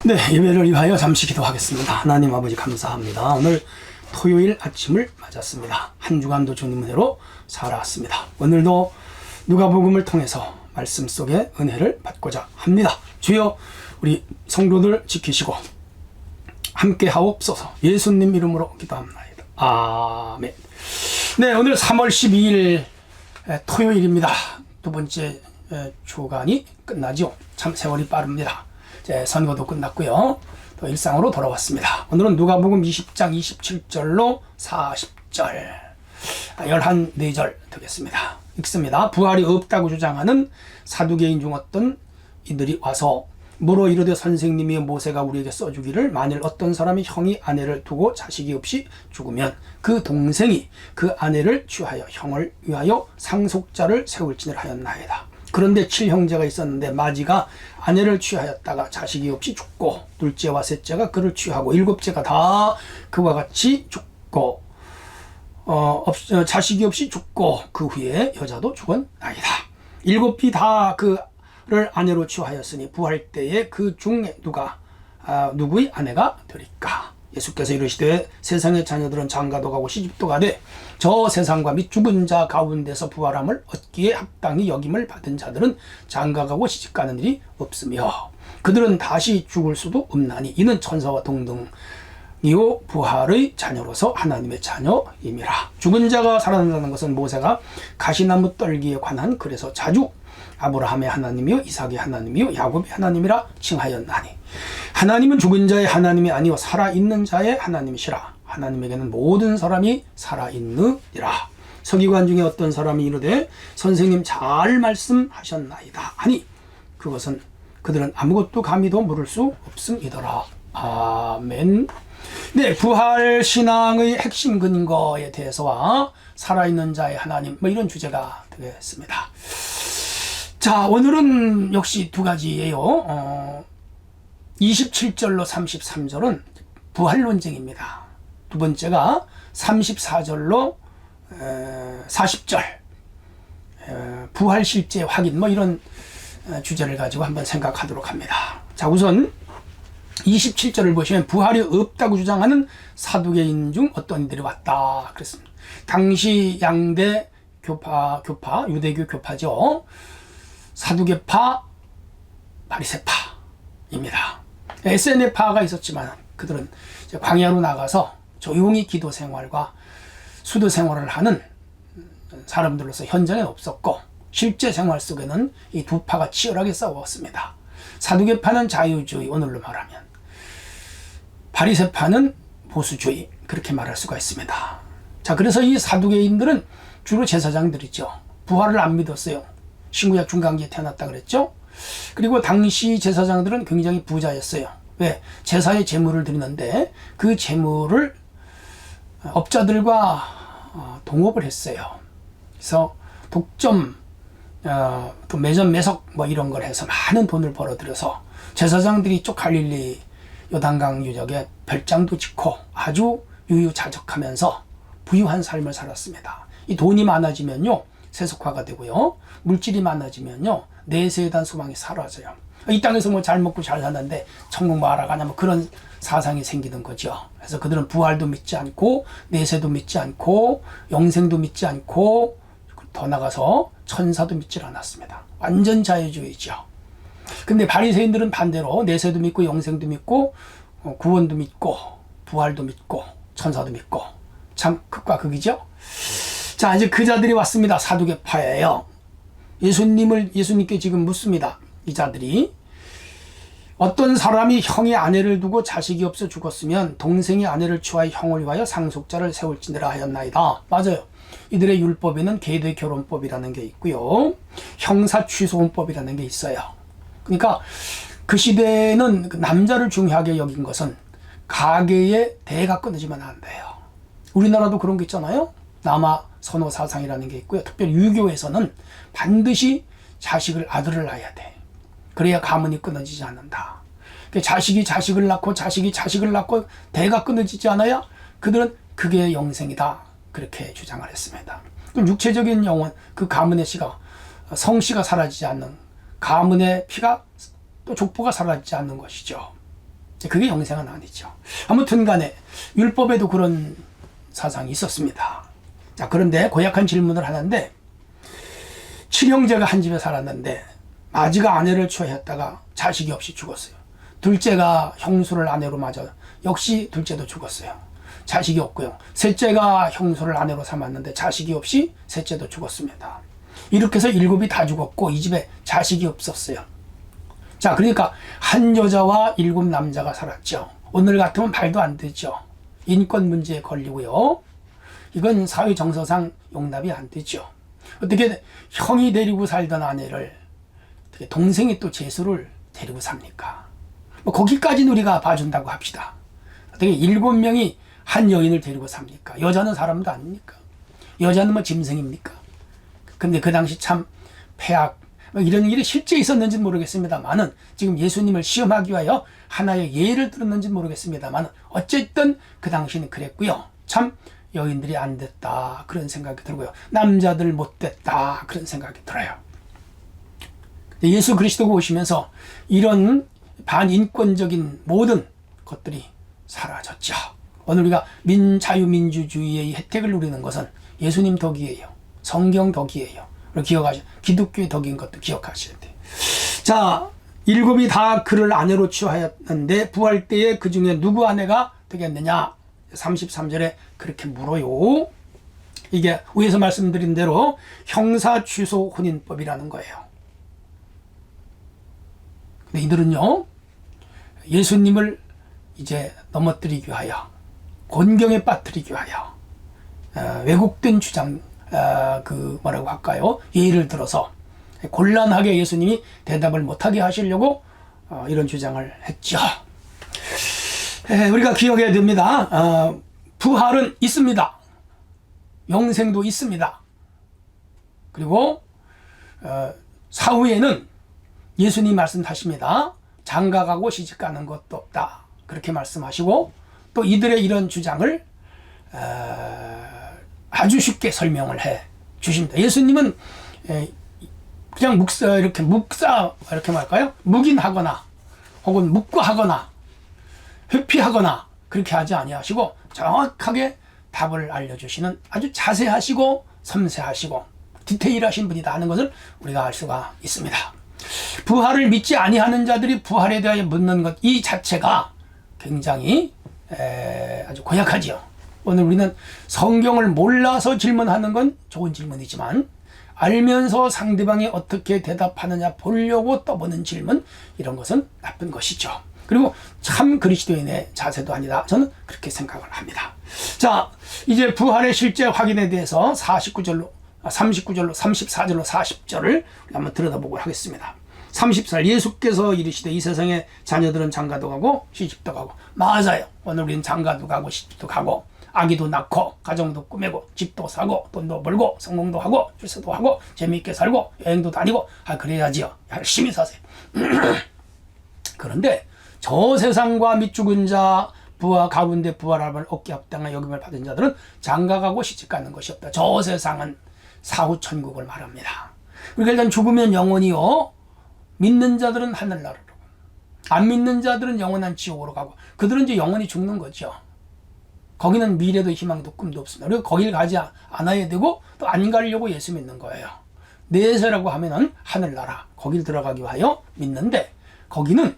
네, 예배를 위하여 잠시 기도하겠습니다. 하나님 아버지 감사합니다. 오늘 토요일 아침을 맞았습니다. 한 주간도 주님 은혜로 살아왔습니다. 오늘도 누가복음을 통해서 말씀 속에 은혜를 받고자 합니다. 주여 우리 성도들 지키시고 함께 하옵소서. 예수님 이름으로 기도합니다. 아멘. 네, 오늘 3월 12일 토요일입니다. 두 번째 주간이 끝나죠. 참 세월이 빠릅니다. 이제 선거도 끝났고요. 또 일상으로 돌아왔습니다. 오늘은 누가복음 20장 27절로 40절 14절 되겠습니다. 읽습니다. 부활이 없다고 주장하는 사두개인 중 어떤 이들이 와서 물어 이르되 선생님이 모세가 우리에게 써주기를 만일 어떤 사람이 형이 아내를 두고 자식이 없이 죽으면 그 동생이 그 아내를 취하여 형을 위하여 상속자를 세울지니라 하였나이다. 그런데 7형제가 있었는데 마지가 아내를 취하였다가 자식이 없이 죽고 둘째와 셋째가 그를 취하고 일곱째가 다 그와 같이 죽고 자식이 없이 죽고 그 후에 여자도 죽었나이다. 일곱이 다 그를 아내로 취하였으니 부활 때에 그 중에 누구의 아내가 되리까? 예수께서 이르시되 세상의 자녀들은 장가도 가고 시집도 가되 저 세상과 및 죽은 자 가운데서 부활함을 얻기에 합당히 여김을 받은 자들은 장가가고 시집가는 일이 없으며 그들은 다시 죽을 수도 없나니 이는 천사와 동등이요 부활의 자녀로서 하나님의 자녀임이라. 죽은 자가 살아난다는 것은 모세가 가시나무 떨기에 관한 글에서 자주 아브라함의 하나님이요 이삭의 하나님이요 야곱의 하나님이라 칭하였나니 하나님은 죽은 자의 하나님이 아니요 살아있는 자의 하나님이시라. 하나님에게는 모든 사람이 살아있느니라. 서기관 중에 어떤 사람이 이르되 선생님 잘 말씀하셨나이다 하니 그들은 아무것도 감히도 물을 수 없음이더라. 아멘. 네, 부활 신앙의 핵심 근거에 대해서와 살아있는 자의 하나님 이런 주제가 되겠습니다. 자, 오늘은 역시 두 가지예요. 27절로 33절은 부활 논쟁입니다. 두 번째가 34절로 40절 부활 실제 확인 이런 주제를 가지고 한번 생각하도록 합니다. 자, 우선 27절을 보시면 부활이 없다고 주장하는 사두개인 중 어떤 이들이 왔다 그랬습니다. 당시 양대 교파 유대교 교파죠. 사두개파, 바리새파입니다. SNF파가 있었지만 그들은 이제 광야로 나가서 조용히 기도 생활과 수도 생활을 하는 사람들로서 현장에 없었고 실제 생활 속에는 이 두 파가 치열하게 싸웠습니다. 사두개파는 자유주의, 오늘로 말하면 바리새파는 보수주의, 그렇게 말할 수가 있습니다. 자, 그래서 이 사두개인들은 주로 제사장들이죠. 부활을 안 믿었어요. 신구약 중간기에 태어났다 그랬죠. 그리고 당시 제사장들은 굉장히 부자였어요. 왜? 제사에 제물을 드리는데 그 제물을 업자들과 동업을 했어요. 그래서 독점, 또 매점 매석 이런 걸 해서 많은 돈을 벌어들여서 제사장들이 이쪽 갈릴리 요단강 유적에 별장도 짓고 아주 유유자적하면서 부유한 삶을 살았습니다. 이 돈이 많아지면요 세속화가 되고요. 물질이 많아지면요 내세에 대한 소망이 사라져요. 이 땅에서 잘 먹고 잘 사는데 천국 알아가냐 그런 사상이 생기는 거죠. 그래서 그들은 부활도 믿지 않고 내세도 믿지 않고 영생도 믿지 않고 더 나가서 천사도 믿질 않았습니다. 완전 자유주의죠. 근데 바리새인들은 반대로 내세도 믿고 영생도 믿고 구원도 믿고 부활도 믿고 천사도 믿고 참 극과 극이죠. 자, 이제 그 자들이 왔습니다. 사두개파예요. 예수님께 지금 묻습니다. 이 자들이 어떤 사람이 형이 아내를 두고 자식이 없어 죽었으면 동생이 아내를 취하여 형을 위하여 상속자를 세울지니라 하였나이다. 맞아요. 이들의 율법에는 계대 결혼법이라는 게 있고요. 형사 취소혼법이라는 게 있어요. 그러니까 그 시대에는 남자를 중요하게 여긴 것은 가계의 대가 끊어지면 안 돼요. 우리나라도 그런 게 있잖아요. 남아 선호 사상이라는 게 있고요. 특별히 유교에서는 반드시 아들을 낳아야 돼. 그래야 가문이 끊어지지 않는다. 자식이 자식을 낳고 자식이 자식을 낳고 대가 끊어지지 않아야 그들은 그게 영생이다. 그렇게 주장을 했습니다. 그럼 육체적인 영혼, 그 가문의 성씨가 사라지지 않는 가문의 피가 또 족보가 사라지지 않는 것이죠. 그게 영생은 아니죠. 아무튼 간에 율법에도 그런 사상이 있었습니다. 자, 그런데 고약한 질문을 하는데, 7형제가 한 집에 살았는데 아지가 아내를 취하였다가 자식이 없이 죽었어요. 둘째가 형수를 아내로 맞아 역시 둘째도 죽었어요. 자식이 없고요. 셋째가 형수를 아내로 삼았는데 자식이 없이 셋째도 죽었습니다. 이렇게 해서 7이 다 죽었고 이 집에 자식이 없었어요. 자, 그러니까 한 여자와 7 남자가 살았죠. 오늘 같으면 말도 안 되죠. 인권 문제에 걸리고요. 이건 사회 정서상 용납이 안 되죠. 어떻게 형이 데리고 살던 아내를 어떻게 동생이 또 재수를 데리고 삽니까? 뭐 거기까지는 우리가 봐준다고 합시다. 어떻게 7명이 한 여인을 데리고 삽니까? 여자는 사람도 아닙니까? 여자는 뭐 짐승입니까? 근데 그 당시 참 폐악, 이런 일이 실제 있었는지는 모르겠습니다만은, 지금 예수님을 시험하기 위하여 하나의 예를 들었는지는 모르겠습니다만, 어쨌든 그 당시는 그랬고요. 참 여인들이 안 됐다, 그런 생각이 들고요. 남자들 못 됐다, 그런 생각이 들어요. 예수 그리스도가 오시면서 이런 반인권적인 모든 것들이 사라졌죠. 오늘 우리가 자유민주주의의 혜택을 누리는 것은 예수님 덕이에요. 성경 덕이에요. 기억하셔. 기독교의 덕인 것도 기억하셔야 돼요. 자, 7이 다 그를 아내로 취하였는데 부활 때에 그 중에 누구 아내가 되겠느냐? 33절에 그렇게 물어요. 이게 위에서 말씀드린 대로 형사 취소 혼인법이라는 거예요. 근데 이들은요, 예수님을 이제 넘어뜨리기 위하여, 곤경에 빠뜨리기 위하여 왜곡된 주장, 뭐라고 할까요? 예를 들어서 곤란하게 예수님이 대답을 못하게 하시려고 이런 주장을 했죠. 우리가 기억해야 됩니다. 부활은 있습니다. 영생도 있습니다. 그리고 사후에는 예수님 말씀하십니다. 장가가고 시집가는 것도 없다, 그렇게 말씀하시고, 또 이들의 이런 주장을 아주 쉽게 설명을 해 주십니다. 예수님은 그냥 이렇게 말할까요? 묵인하거나 혹은 묵과하거나 회피하거나 그렇게 하지 아니하시고 정확하게 답을 알려주시는 아주 자세하시고 섬세하시고 디테일하신 분이다 하는 것을 우리가 알 수가 있습니다. 부활을 믿지 아니하는 자들이 부활에 대하여 묻는 것, 이 자체가 굉장히 아주 고약하지요. 오늘 우리는 성경을 몰라서 질문하는 건 좋은 질문이지만, 알면서 상대방이 어떻게 대답하느냐 보려고 떠보는 질문, 이런 것은 나쁜 것이죠. 그리고 참 그리스도인의 자세도 아니다, 저는 그렇게 생각을 합니다. 자, 이제 부활의 실제 확인에 대해서 39절로 34절로 40절을 한번 들여다보고 하겠습니다. 34절, 예수께서 이르시되 이 세상에 자녀들은 장가도 가고 시집도 가고. 맞아요. 오늘 우리는 장가도 가고 시집도 가고 아기도 낳고 가정도 꾸미고 집도 사고 돈도 벌고 성공도 하고 출세도 하고 재미있게 살고 여행도 다니고 그래야지요. 열심히 사세요. 그런데 저 세상과 및 죽은 자 부와 가운데 부활함을 얻게 합당한 여김을 받은 자들은 장가가고 시집가는 것이 없다. 저 세상은 사후 천국을 말합니다. 그러니까 일단 죽으면 영원히요, 믿는 자들은 하늘나라로, 안 믿는 자들은 영원한 지옥으로 가고, 그들은 이제 영원히 죽는 거죠. 거기는 미래도 희망도 꿈도 없습니다. 그리고 거길 가지 않아야 되고 또 안 가려고 예수 믿는 거예요. 내세라고 하면은 하늘나라, 거길 들어가기 위하여 믿는데, 거기는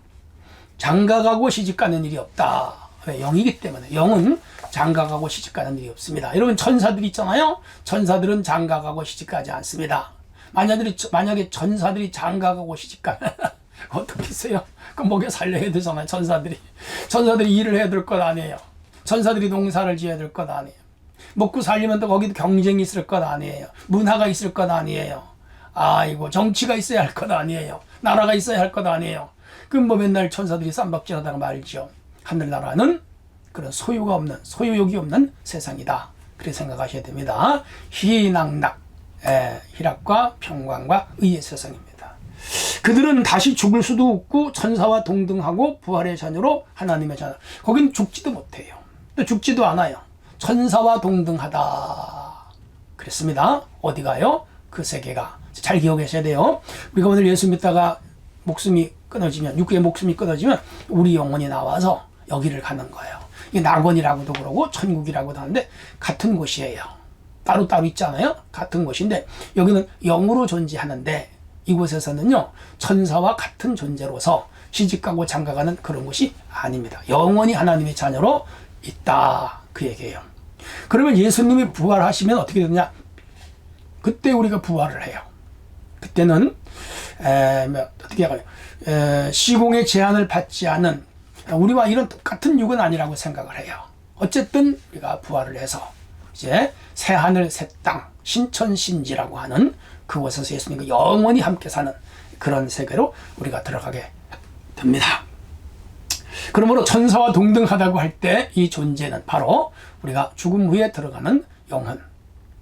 장가가고 시집가는 일이 없다. 왜? 영이기 때문에. 영은 장가가고 시집가는 일이 없습니다. 여러분, 천사들 있잖아요. 천사들은 장가가고 시집가지 않습니다. 만약에 천사들이 장가가고 시집가면 어떻겠어요? 그 목에 살려야 되잖아요. 천사들이 일을 해야 될 것 아니에요. 천사들이 농사를 지어야 될 것 아니에요. 먹고 살리면 또 거기도 경쟁이 있을 것 아니에요. 문화가 있을 것 아니에요. 아이고, 정치가 있어야 할 것 아니에요. 나라가 있어야 할 것 아니에요. 그럼 뭐 맨날 천사들이 쌈박질하다가 말이죠. 하늘나라는 그런 소유욕이 없는 세상이다, 그렇게 생각하셔야 됩니다. 희낙락, 희락과 평강과 의의 세상입니다. 그들은 다시 죽을 수도 없고 천사와 동등하고 부활의 자녀로 하나님의 자녀. 거긴 죽지도 못해요. 또 죽지도 않아요. 천사와 동등하다 그랬습니다. 어디 가요? 그 세계가. 잘 기억하셔야 돼요. 우리가 오늘 예수 믿다가 목숨이 끊어지면, 육의 목숨이 끊어지면 우리 영혼이 나와서 여기를 가는 거예요. 이게 낙원이라고도 그러고 천국이라고도 하는데 같은 곳이에요. 따로따로 있잖아요. 같은 곳인데 여기는 영으로 존재하는데 이곳에서는요 천사와 같은 존재로서 시집가고 장가가는 그런 곳이 아닙니다. 영원히 하나님의 자녀로 있다, 그 얘기예요. 그러면 예수님이 부활하시면 어떻게 되느냐? 그때 우리가 부활을 해요. 그때는 어떻게 할까요? 시공의 제한을 받지 않은, 우리와 이런 똑같은 육은 아니라고 생각을 해요. 어쨌든 우리가 부활을 해서 이제 새 하늘 새 땅, 신천신지라고 하는 그곳에서 예수님과 영원히 함께 사는 그런 세계로 우리가 들어가게 됩니다. 그러므로 천사와 동등하다고 할 때 이 존재는 바로 우리가 죽음 후에 들어가는 영혼,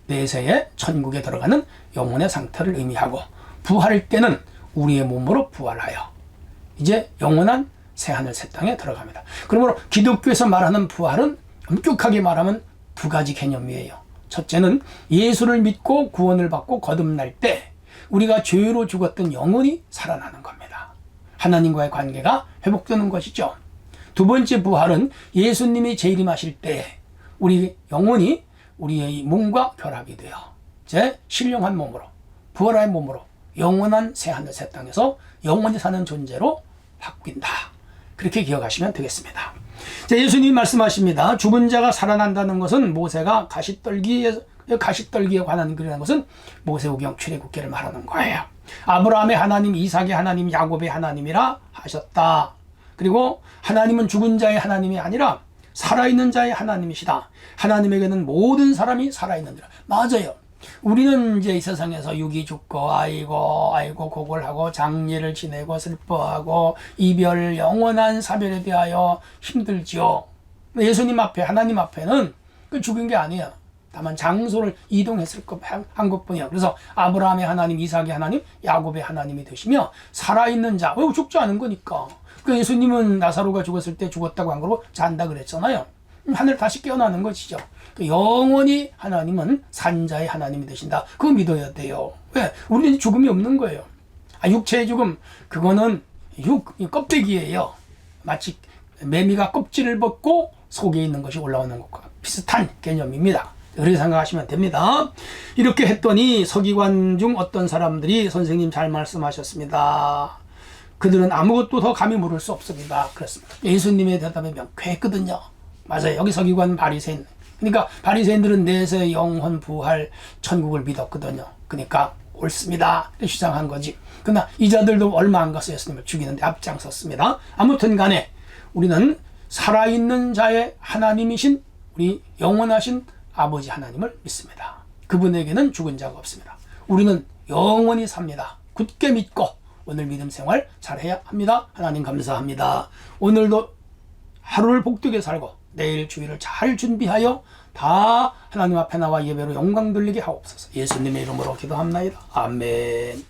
내세의 천국에 들어가는 영혼의 상태를 의미하고, 부활할 때는 우리의 몸으로 부활하여 이제 영원한 새하늘 새 땅에 들어갑니다. 그러므로 기독교에서 말하는 부활은 엄격하게 말하면 두 가지 개념이에요. 첫째는 예수를 믿고 구원을 받고 거듭날 때 우리가 죄로 죽었던 영혼이 살아나는 겁니다. 하나님과의 관계가 회복되는 것이죠. 두 번째 부활은 예수님이 재림하실 때 우리 영혼이 우리의 몸과 결합이 되어 이제 신령한 몸으로, 부활의 몸으로 영원한 새하늘 새 땅에서 영원히 사는 존재로 바뀐다. 그렇게 기억하시면 되겠습니다. 자, 예수님이 말씀하십니다. 죽은 자가 살아난다는 것은 모세가 가시떨기에 관한 글이라는 것은 모세오경 출애굽기를 말하는 거예요. 아브라함의 하나님, 이삭의 하나님, 야곱의 하나님이라 하셨다. 그리고 하나님은 죽은 자의 하나님이 아니라 살아있는 자의 하나님이시다. 하나님에게는 모든 사람이 살아있는지라. 맞아요. 우리는 이제 이 세상에서 육이 죽고 아이고 고골하고 장례를 지내고 슬퍼하고 이별, 영원한 사별에 대하여 힘들지요. 예수님 앞에, 하나님 앞에는 그 죽은 게 아니에요. 다만 장소를 이동했을 한 것뿐이에요. 그래서 아브라함의 하나님, 이삭의 하나님, 야곱의 하나님이 되시며 살아있는 자, 왜 죽지 않은 거니까. 그 예수님은 나사로가 죽었을 때 죽었다고 한 거로 잔다 그랬잖아요. 하늘 다시 깨어나는 것이죠. 영원히 하나님은 산자의 하나님이 되신다. 그거 믿어야 돼요. 왜? 우리는 죽음이 없는 거예요. 육체의 죽음, 그거는 껍데기예요. 마치 매미가 껍질을 벗고 속에 있는 것이 올라오는 것과 비슷한 개념입니다. 그렇게 생각하시면 됩니다. 이렇게 했더니 서기관 중 어떤 사람들이 선생님 잘 말씀하셨습니다. 그들은 아무것도 더 감히 물을 수 없습니다. 그렇습니다. 예수님의 대답에 명쾌했거든요. 맞아요. 여기 서기관 바리새인. 그러니까 바리새인들은 내세 영혼 부활 천국을 믿었거든요. 그러니까 옳습니다. 주장한 거지. 그러나 이자들도 얼마 안 가서 예수님을 죽이는데 앞장섰습니다. 아무튼 간에 우리는 살아있는 자의 하나님이신 우리 영원하신 아버지 하나님을 믿습니다. 그분에게는 죽은 자가 없습니다. 우리는 영원히 삽니다. 굳게 믿고 오늘 믿음 생활 잘해야 합니다. 하나님 감사합니다. 오늘도 하루를 복되게 살고 내일 주일을 잘 준비하여 다 하나님 앞에 나와 예배로 영광 돌리게 하옵소서. 예수님의 이름으로 기도합나이다. 아멘.